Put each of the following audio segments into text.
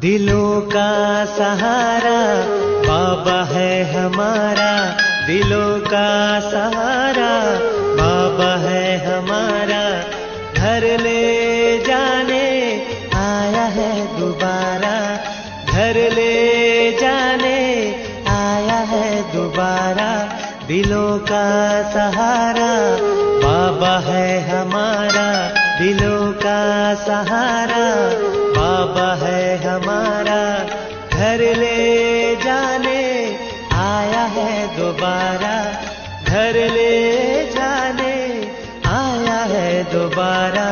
दिलों का सहारा बाबा है हमारा, दिलों का सहारा बाबा है हमारा। घर ले जाने आया है दोबारा, घर ले जाने आया है दोबारा। दिलों का सहारा बाबा है हमारा, दिलों का सहारा बाबा है हमारा। घर ले जाने आया है दोबारा, घर ले जाने आया है दोबारा।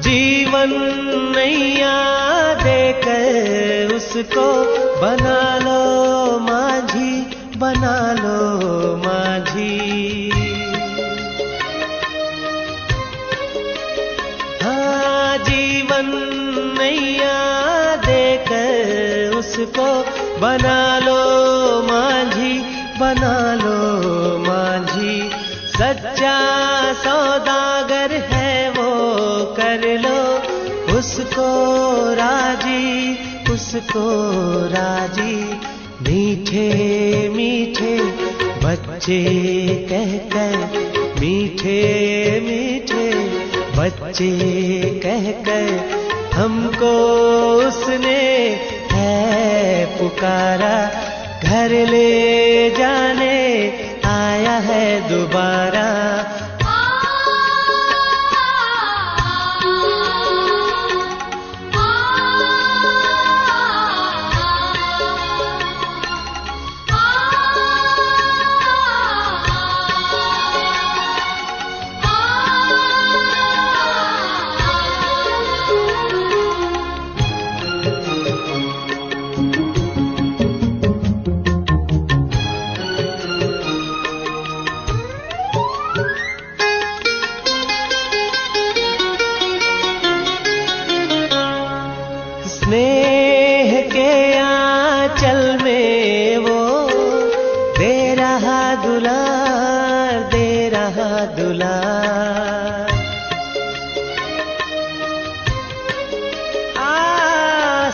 जीवन नैया देकर उसको बना लो माझी, बना लो माझी। हाँ, जीवन नैया देकर उसको बना लो माझी, बना लो माझी। सच्चा सौदागर है वो, कर लो उसको राजी, उसको राजी। मीठे मीठे बच्चे कहकर, मीठे मीठे बच्चे कहकर हमको उसने है पुकारा। घर ले जाने आया है दोबारा। स्नेह के आंचल में वो दे रहा दुलार, दे रहा दुलार।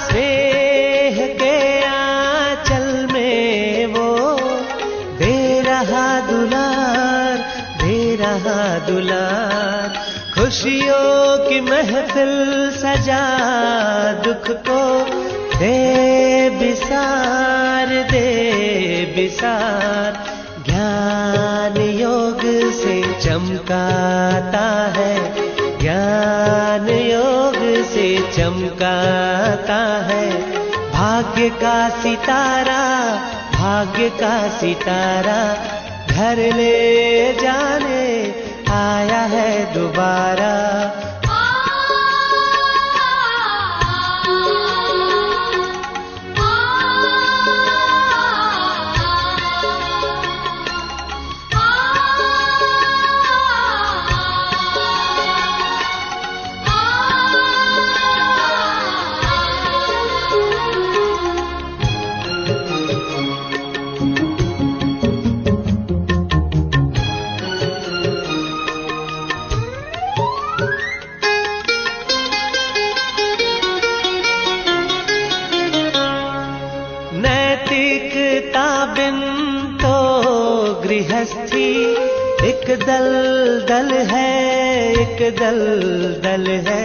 स्नेह के आंचल में वो दे रहा दुलार, दे रहा दुलार। खुशियों की महफिल सजा दुख को दे बिसार, दे बिसार। ज्ञान योग से चमकाता है, ज्ञान योग से चमकाता है। भाग्य का सितारा, भाग्य का सितारा। घर ले जाने आया है दोबारा। नैतिकता बिन तो गृहस्थी एक दल दल है, एक दल दल है।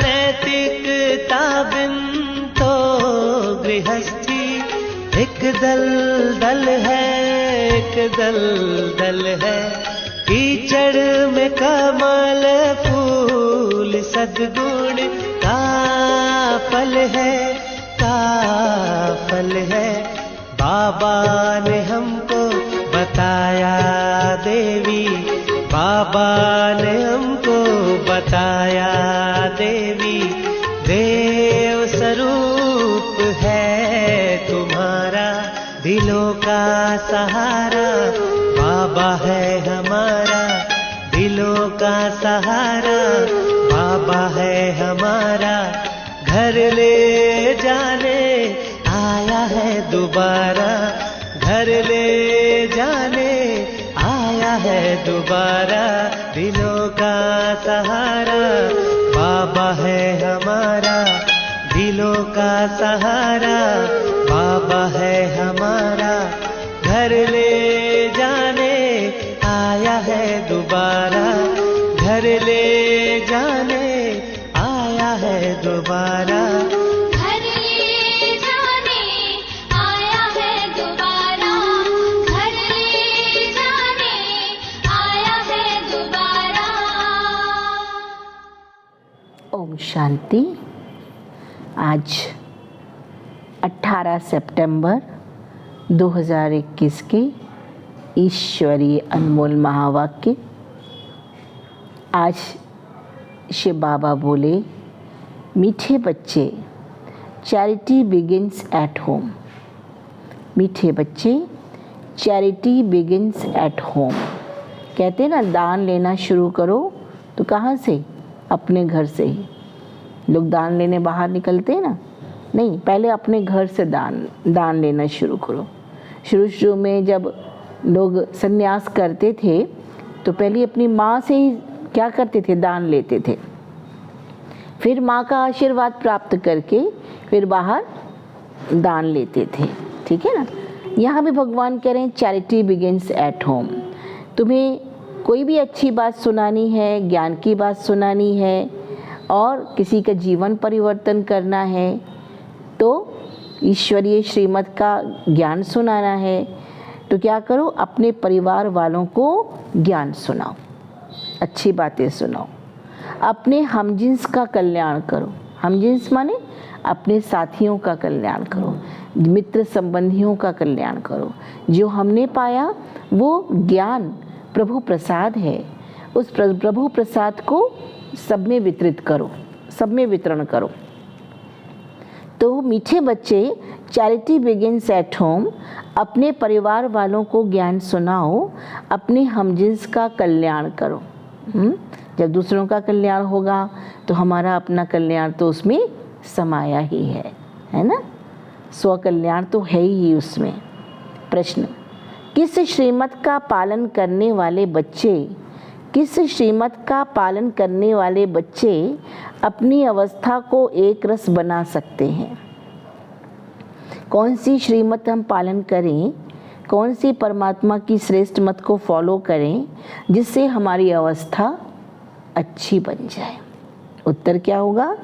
नैतिकता बिन तो गृहस्थी एक दल दल है, एक दल दल है। कीचड़ में कमल फूल सद्गुण का फल है, का फल है। बाबा ने हमको बताया देवी, बाबा ने हमको बताया देवी, देव स्वरूप है तुम्हारा, दिलों का सहारा, बाबा है हमारा, दिलों का सहारा, बाबा है हमारा, घर ले जाने आया है दोबारा, घर ले जाने आया है दोबारा, दिलों का सहारा, बाबा है हमारा, दिलों का सहारा, बाबा है हमारा, घर ले जाने आया है दोबारा, घर ले जाने आया है दोबारा, घर ले जाने आया है दोबारा, घर ले जाने आया है दोबारा। ओम शांति। आज 18 सितंबर 2021 के ईश्वरीय अनमोल महावाक्य। आज शिव बाबा बोले, मीठे बच्चे, चैरिटी बिगिंस एट होम। मीठे बच्चे, चैरिटी बिगिंस एट होम। कहते हैं ना, दान लेना शुरू करो तो कहाँ से? अपने घर से ही। लोग दान लेने बाहर निकलते हैं ना, नहीं, पहले अपने घर से दान लेना शुरू करो। शुरू में जब लोग संन्यास करते थे तो पहले अपनी माँ से ही क्या करते थे? दान लेते थे। फिर माँ का आशीर्वाद प्राप्त करके फिर बाहर दान लेते थे। ठीक है ना? यहाँ भी भगवान कह रहे हैं चैरिटी बिगिंस एट होम। तुम्हें कोई भी अच्छी बात सुनानी है, ज्ञान की बात सुनानी है और किसी का जीवन परिवर्तन करना है तो ईश्वरीय श्रीमत का ज्ञान सुनाना है तो क्या करो? अपने परिवार वालों को ज्ञान सुनाओ, अच्छी बातें सुनाओ, अपने हमजिन्स का कल्याण करो। हमजिन्स माने अपने साथियों का कल्याण करो, मित्र संबंधियों का कल्याण करो। जो हमने पाया वो ज्ञान प्रभु प्रसाद है, उस प्रभु प्रसाद को सब में वितरित करो, सब में वितरण करो। तो मीठे बच्चे, चैरिटी बिगिंस एट होम। अपने परिवार वालों को ज्ञान सुनाओ, अपने हमजिन्स का कल्याण करो। जब दूसरों का कल्याण होगा तो हमारा अपना कल्याण तो उसमें समाया ही है ना? स्व कल्याण तो है ही उसमें। प्रश्न, किस श्रीमत का पालन करने वाले बच्चे, किस श्रीमत का पालन करने वाले बच्चे अपनी अवस्था को एक रस बना सकते हैं? कौन सी श्रीमत हम पालन करें, कौन सी परमात्मा की श्रेष्ठ मत को फॉलो करें जिससे हमारी अवस्था अच्छी बन जाए? उत्तर क्या होगा?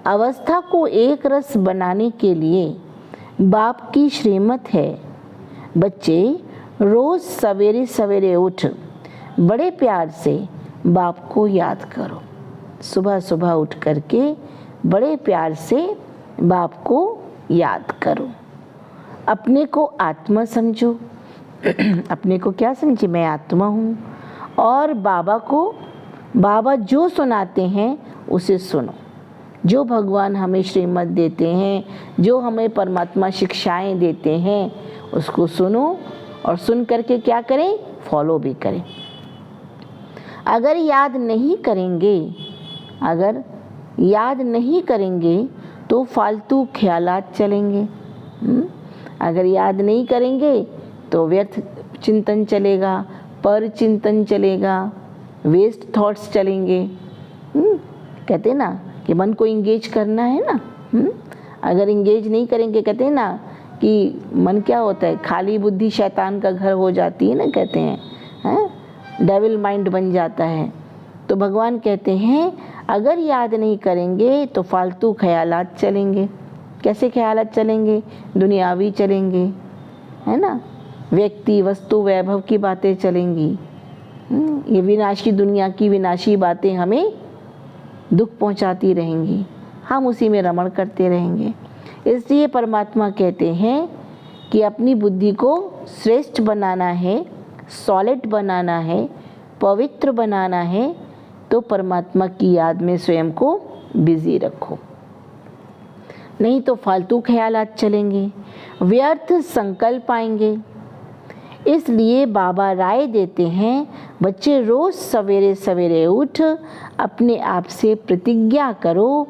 अवस्था को एक रस बनाने के लिए बाप की श्रीमत है, बच्चे रोज सवेरे सवेरे उठ बड़े प्यार से बाप को याद करो। सुबह सुबह उठ करके बड़े प्यार से बाप को याद करो। अपने को आत्मा समझो। अपने को क्या समझे? मैं आत्मा हूँ। और बाबा को, बाबा जो सुनाते हैं उसे सुनो। जो भगवान हमें श्रीमत देते हैं, जो हमें परमात्मा शिक्षाएं देते हैं, उसको सुनो और सुन करके क्या करें? फॉलो भी करें। अगर याद नहीं करेंगे, अगर याद नहीं करेंगे तो फालतू ख्यालात चलेंगे। अगर याद नहीं करेंगे तो व्यर्थ चिंतन चलेगा, पर चिंतन चलेगा, वेस्ट थॉट्स चलेंगे। कहते हैं ना कि मन को इंगेज करना है ना। अगर इंगेज नहीं करेंगे, कहते हैं ना कि मन क्या होता है? खाली बुद्धि शैतान का घर हो जाती है ना, कहते हैं डेविल माइंड बन जाता है। तो भगवान कहते हैं अगर याद नहीं करेंगे तो फालतू ख्यालात चलेंगे। कैसे ख्यालात चलेंगे? दुनियावी चलेंगे, है ना? व्यक्ति वस्तु वैभव की बातें चलेंगी। ये विनाशी दुनिया की विनाशी बातें हमें दुख पहुंचाती रहेंगी, हम उसी में रमण करते रहेंगे। इसलिए परमात्मा कहते हैं कि अपनी बुद्धि को श्रेष्ठ बनाना है, सॉलिड बनाना है, पवित्र बनाना है, तो परमात्मा की याद में स्वयं को बिजी रखो। नहीं तो फालतू ख्यालात चलेंगे, व्यर्थ संकल्प आएंगे। इसलिए बाबा राय देते हैं, बच्चे रोज सवेरे सवेरे उठ अपने आप से प्रतिज्ञा करो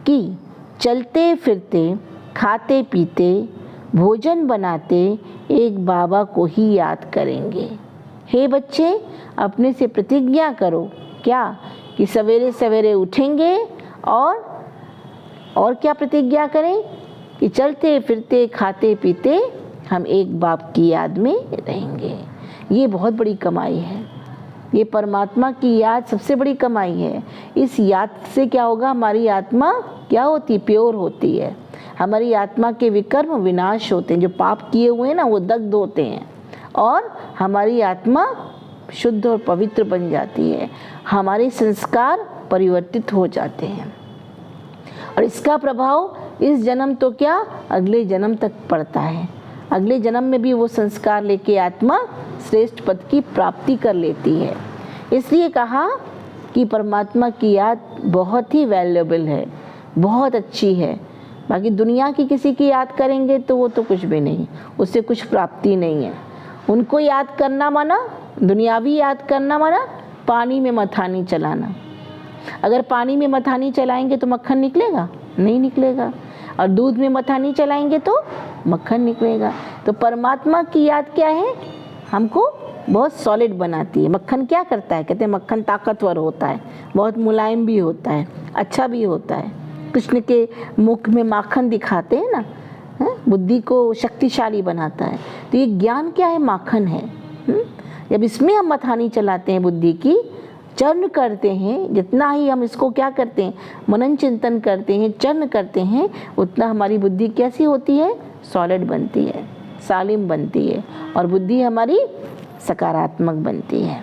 कि चलते फिरते, खाते पीते, भोजन बनाते एक बाबा को ही याद करेंगे। हे बच्चे, अपने से प्रतिज्ञा करो क्या, कि सवेरे सवेरे उठेंगे और क्या प्रतिज्ञा करें, कि चलते फिरते, खाते पीते हम एक बाप की याद में रहेंगे। ये बहुत बड़ी कमाई है, ये परमात्मा की याद सबसे बड़ी कमाई है। इस याद से क्या होगा, हमारी आत्मा क्या होती, प्योर होती है। हमारी आत्मा के विकर्म विनाश होते हैं, जो पाप किए हुए हैं ना वो दग्ध होते हैं, और हमारी आत्मा शुद्ध और पवित्र बन जाती है। हमारे संस्कार परिवर्तित हो जाते हैं, और इसका प्रभाव इस जन्म तो क्या, अगले जन्म तक पड़ता है। अगले जन्म में भी वो संस्कार लेके आत्मा श्रेष्ठ पद की प्राप्ति कर लेती है। इसलिए कहा कि परमात्मा की याद बहुत ही वैल्यूएबल है, बहुत अच्छी है। बाकी दुनिया की किसी की याद करेंगे तो वो तो कुछ भी नहीं, उससे कुछ प्राप्ति नहीं है। उनको याद करना माना, दुनियावी याद करना माना पानी में मथानी चलाना। अगर पानी में मथानी चलाएंगे तो मक्खन निकलेगा? नहीं निकलेगा। और दूध में मथानी चलाएंगे तो मक्खन निकलेगा। तो परमात्मा की याद क्या है, हमको बहुत सॉलिड बनाती है। मक्खन क्या करता है, कहते हैं मक्खन ताकतवर होता है, बहुत मुलायम भी होता है, अच्छा भी होता है। कृष्ण के मुख में माखन दिखाते हैं ना, बुद्धि को शक्तिशाली बनाता है। तो ये ज्ञान क्या है, माखन है। जब इसमें हम मथानी चलाते हैं, बुद्धि की चर्न करते हैं, जितना ही हम इसको क्या करते हैं, मनन चिंतन करते हैं, चर्न करते हैं, उतना हमारी बुद्धि कैसी होती है, सॉलिड बनती है, सालिम बनती है, और बुद्धि हमारी सकारात्मक बनती है।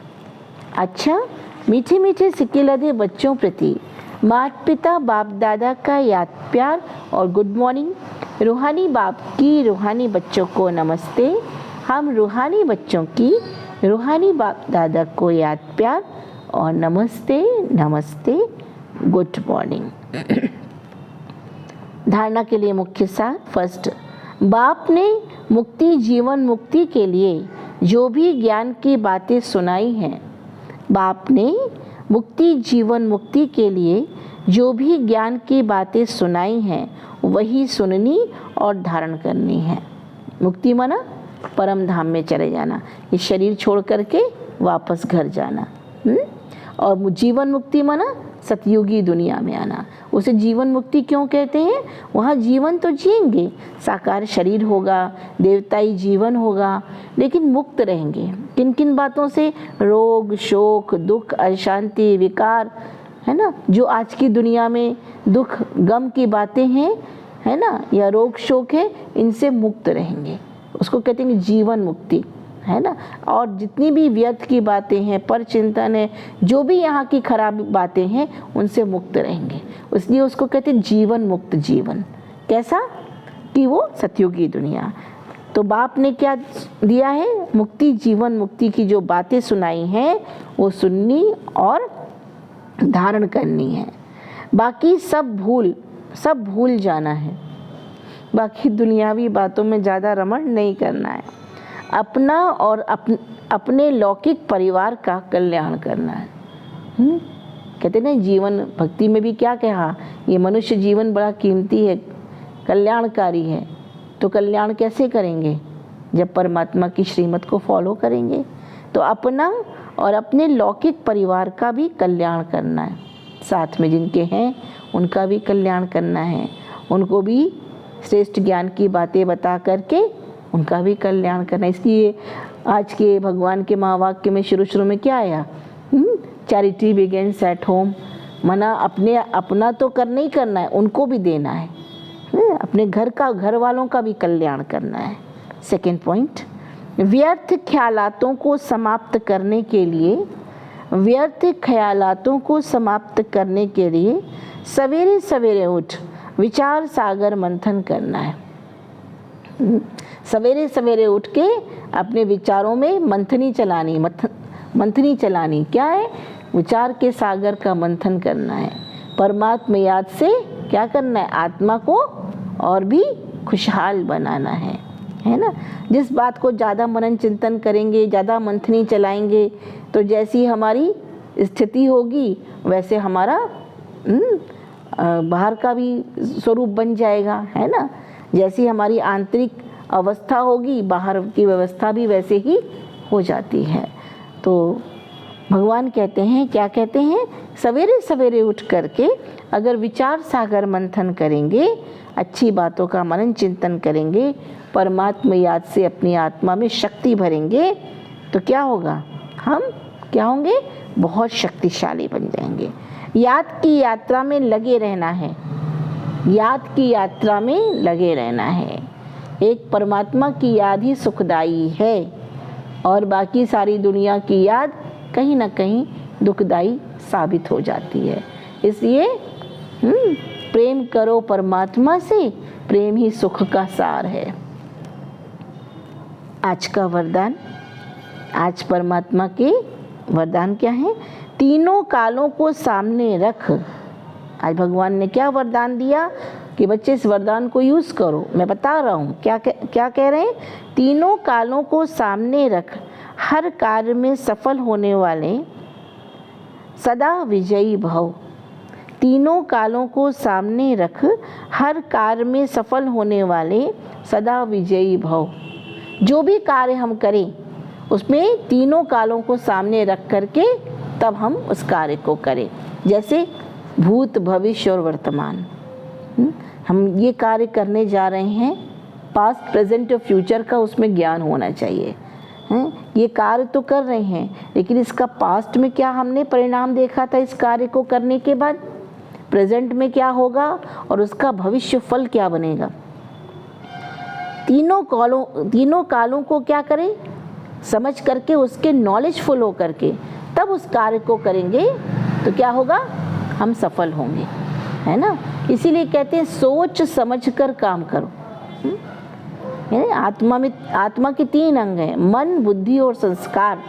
अच्छा, मीठे मीठे सिक्के लदे बच्चों प्रति माता पिता बाप दादा का याद प्यार और गुड मॉर्निंग। रूहानी बाप की रूहानी बच्चों को नमस्ते। हम रूहानी बच्चों की रूहानी बाप दादा को याद प्यार और नमस्ते नमस्ते, गुड मॉर्निंग। धारणा के लिए मुख्य सार। फर्स्ट, बाप ने मुक्ति जीवन मुक्ति के लिए जो भी ज्ञान की बातें सुनाई हैं, बाप ने मुक्ति जीवन मुक्ति के लिए जो भी ज्ञान की बातें सुनाई हैं वही सुननी और धारण करनी है। मुक्ति माना परम धाम में चले जाना, ये शरीर छोड़ करके वापस घर जाना। और जीवन मुक्ति माना सतयुगी दुनिया में आना। उसे जीवन मुक्ति क्यों कहते हैं, वहाँ जीवन तो जिएंगे, साकार शरीर होगा, देवताई जीवन होगा, लेकिन मुक्त रहेंगे। किन किन बातों से, रोग शोक दुख अशांति विकार, है ना, जो आज की दुनिया में दुख गम की बातें हैं, है ना, या रोग शोक है, इनसे मुक्त रहेंगे। उसको कहते हैं जीवन मुक्ति, है ना। और जितनी भी व्यर्थ की बातें हैं, पर चिंतन है, जो भी यहाँ की खराब बातें हैं, उनसे मुक्त रहेंगे। इसलिए उसको कहते हैं जीवन मुक्त जीवन। कैसा, कि वो सतयुगी दुनिया। तो बाप ने क्या दिया है, मुक्ति जीवन मुक्ति की जो बातें सुनाई हैं वो सुननी और धारण करनी है। बाकी सब भूल जाना है। बाकी दुनियावी बातों में ज़्यादा रमण नहीं करना है। अपना और अपने लौकिक परिवार का कल्याण करना है। कहते ना, जीवन भक्ति में भी क्या कहा, ये मनुष्य जीवन बड़ा कीमती है, कल्याणकारी है। तो कल्याण कैसे करेंगे, जब परमात्मा की श्रीमत को फॉलो करेंगे। तो अपना और अपने लौकिक परिवार का भी कल्याण करना है, साथ में जिनके हैं उनका भी कल्याण करना है। उनको भी श्रेष्ठ ज्ञान की बातें बता करके उनका भी कल्याण करना। इसलिए आज के भगवान के महावाक्य में शुरू में क्या आया, चैरिटी बिगिंस एट होम। मना अपना तो करना ही करना है, उनको भी देना है, अपने घर वालों का भी कल्याण करना है। सेकेंड पॉइंट, व्यर्थ ख्यालातों को समाप्त करने के लिए सवेरे सवेरे उठ विचार सागर मंथन करना है। सवेरे सवेरे उठ के अपने विचारों में मंथनी चलानी क्या है? विचार के सागर का मंथन करना है। परमात्मा याद से क्या करना है? आत्मा को और भी खुशहाल बनाना है ना। जिस बात को ज़्यादा मनन चिंतन करेंगे, ज़्यादा मंथनी चलाएंगे, तो जैसी हमारी स्थिति होगी वैसे हमारा बाहर का भी स्वरूप बन जाएगा, है ना। जैसी हमारी आंतरिक अवस्था होगी, बाहर की व्यवस्था भी वैसे ही हो जाती है। तो भगवान कहते हैं, क्या कहते हैं? सवेरे सवेरे उठ करके अगर विचार सागर मंथन करेंगे, अच्छी बातों का मनन चिंतन करेंगे, परमात्मा याद से अपनी आत्मा में शक्ति भरेंगे, तो क्या होगा? हम क्या होंगे? बहुत शक्तिशाली बन जाएंगे। याद की यात्रा में लगे रहना है, याद की यात्रा में लगे रहना है। एक परमात्मा की याद ही सुखदाई है और बाकी सारी दुनिया की याद कहीं ना कहीं दुखदाई साबित हो जाती है। इसलिए प्रेम करो परमात्मा से, प्रेम ही सुख का सार है। आज का वरदान, आज परमात्मा के वरदान क्या है? तीनों कालों को सामने रख। आज भगवान ने क्या वरदान दिया कि बच्चे इस वरदान को यूज़ करो। मैं बता रहा हूँ क्या कह रहे हैं? तीनों कालों को सामने रख, हर कार्य में सफल होने वाले सदा विजयी भव। तीनों कालों को सामने रख, हर कार्य में सफल होने वाले सदा विजयी भव। जो भी कार्य हम करें उसमें तीनों कालों को सामने रख करके तब हम उस कार्य को करें। जैसे भूत, भविष्य और वर्तमान, हम ये कार्य करने जा रहे हैं, पास्ट, प्रेजेंट और फ्यूचर का उसमें ज्ञान होना चाहिए। ये कार्य तो कर रहे हैं, लेकिन इसका पास्ट में क्या हमने परिणाम देखा था इस कार्य को करने के बाद, प्रेजेंट में क्या होगा और उसका भविष्य फल क्या बनेगा। तीनों कालों को क्या करें? समझ करके, उसके नॉलेजफुल हो करके तब उस कार्य को करेंगे तो क्या होगा? हम सफल होंगे, है ना। इसीलिए कहते हैं सोच समझ कर काम करो। आत्मा के 3 अंग हैं, मन, बुद्धि और संस्कार।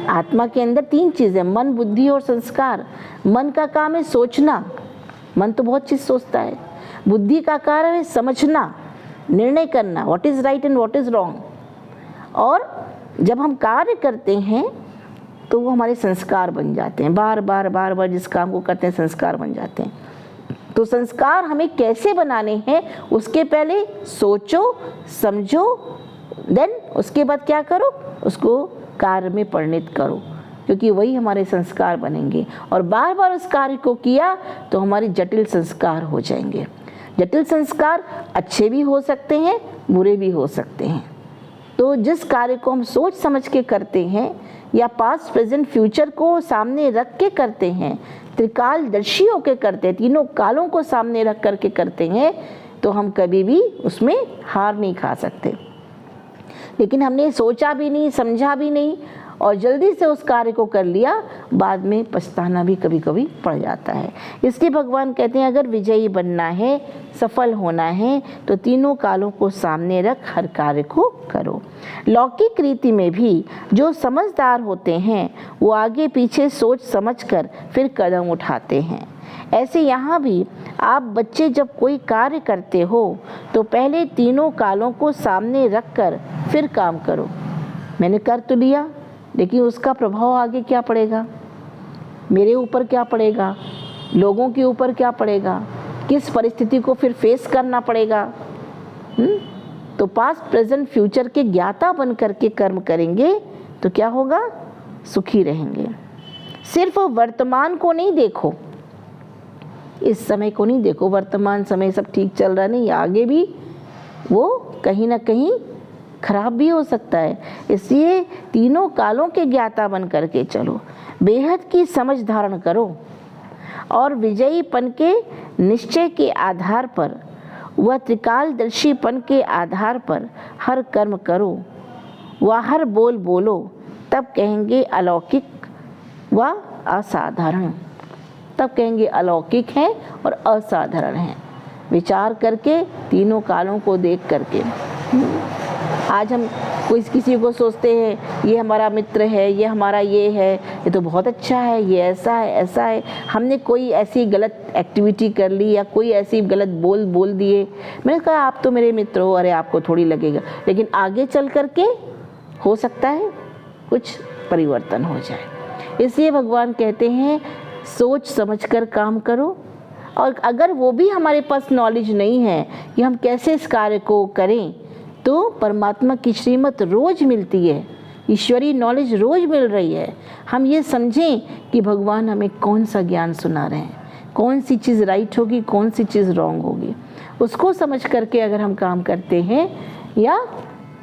आत्मा के अंदर 3 चीज़ें, मन, बुद्धि और संस्कार। मन का काम है सोचना, मन तो बहुत चीज़ सोचता है। बुद्धि का कार्य है समझना, निर्णय करना, what is right and what is wrong. और जब हम कार्य करते हैं तो वो हमारे संस्कार बन जाते हैं। बार बार जिस काम को करते हैं संस्कार बन जाते हैं। तो संस्कार हमें कैसे बनाने हैं, उसके पहले सोचो, समझो, देन उसके बाद क्या करो? उसको कार्य में परिणित करो, क्योंकि वही हमारे संस्कार बनेंगे। और बार बार उस कार्य को किया तो हमारे जटिल संस्कार हो जाएंगे। जटिल संस्कार अच्छे भी हो सकते हैं, बुरे भी हो सकते हैं। तो जिस कार्य को हम सोच समझ के करते हैं या पास्ट, प्रेजेंट, फ्यूचर को सामने रख के करते हैं, त्रिकालदर्शी होकर करते हैं, तीनों कालों को सामने रख करके करते हैं, तो हम कभी भी उसमें हार नहीं खा सकते। लेकिन हमने सोचा भी नहीं, समझा भी नहीं और जल्दी से उस कार्य को कर लिया, बाद में पछताना भी कभी कभी पड़ जाता है। इसलिए भगवान कहते हैं अगर विजयी बनना है, सफल होना है, तो तीनों कालों को सामने रख हर कार्य को करो। लौकिक रीति में भी जो समझदार होते हैं वो आगे पीछे सोच समझकर फिर कदम उठाते हैं। ऐसे यहाँ भी आप बच्चे जब कोई कार्य करते हो तो पहले तीनों कालों को सामने रख कर फिर काम करो। मैंने कर तो लिया, लेकिन उसका प्रभाव आगे क्या पड़ेगा, मेरे ऊपर क्या पड़ेगा, लोगों के ऊपर क्या पड़ेगा, किस परिस्थिति को फिर फेस करना पड़ेगा। तो पास्ट, प्रेजेंट, फ्यूचर के ज्ञाता बन करके कर्म करेंगे तो क्या होगा? सुखी रहेंगे। सिर्फ वर्तमान को नहीं देखो, इस समय को नहीं देखो, वर्तमान समय सब ठीक चल रहा नहीं, आगे भी वो कहीं ना कहीं खराब भी हो सकता है। इसलिए तीनों कालों के ज्ञाता बन करके चलो, बेहद की समझ धारण करो और विजयीपन के निश्चय के आधार पर व त्रिकालदर्शीपन के आधार पर हर कर्म करो व हर बोल बोलो, तब कहेंगे अलौकिक व असाधारण। तब कहेंगे अलौकिक है और असाधारण है। विचार करके, तीनों कालों को देख करके आज हम कोई किसी को सोचते हैं ये हमारा मित्र है, ये हमारा ये है, ये तो बहुत अच्छा है, ये ऐसा है ऐसा है। हमने कोई ऐसी गलत एक्टिविटी कर ली या कोई ऐसी गलत बोल दिए, मैंने कहा आप तो मेरे मित्र हो, अरे आपको थोड़ी लगेगा, लेकिन आगे चल करके हो सकता है कुछ परिवर्तन हो जाए। इसलिए भगवान कहते हैं सोच समझकर काम करो। और अगर वो भी हमारे पास नॉलेज नहीं है कि हम कैसे इस कार्य को करें, तो परमात्मा की श्रीमत रोज मिलती है, ईश्वरीय नॉलेज रोज मिल रही है। हम ये समझें कि भगवान हमें कौन सा ज्ञान सुना रहे हैं, कौन सी चीज़ राइट होगी, कौन सी चीज़ रॉन्ग होगी, उसको समझ करके अगर हम काम करते हैं या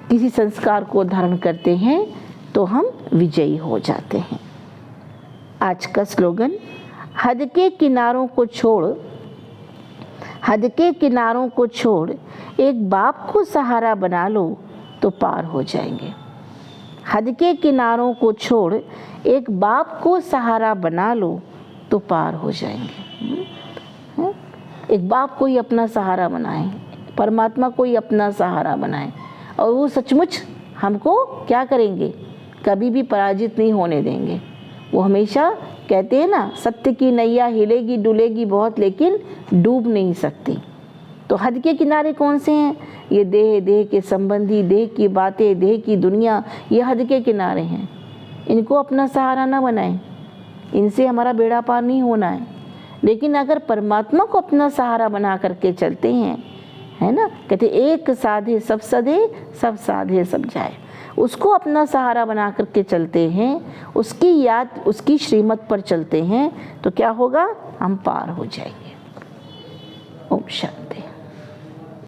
किसी संस्कार को धारण करते हैं तो हम विजयी हो जाते हैं। आज का स्लोगन, हद के किनारों को छोड़, हद के किनारों को छोड़, एक बाप को सहारा बना लो तो पार हो जाएंगे। हद के किनारों को छोड़, एक बाप को सहारा बना लो तो पार हो जाएंगे। एक बाप को ही अपना सहारा बनाएं, परमात्मा को ही अपना सहारा बनाएं, और वो सचमुच हमको क्या करेंगे, कभी भी पराजित नहीं होने देंगे। वो हमेशा कहते हैं ना, सत्य की नैया हिलेगी डुलेगी बहुत लेकिन डूब नहीं सकती। तो हद के किनारे कौन से हैं? ये देह के संबंधी, देह की बातें, देह की दुनिया, ये हद के किनारे हैं। इनको अपना सहारा ना बनाएं, इनसे हमारा बेड़ा पार नहीं होना है। लेकिन अगर परमात्मा को अपना सहारा बना करके चलते हैं, है ना, कहते एक साधे सब सधे, सब साधे सब जाए, उसको अपना सहारा बना करके चलते हैं, उसकी याद, उसकी श्रीमत पर चलते हैं, तो क्या होगा, हम पार हो जाएंगे। ओम शांति।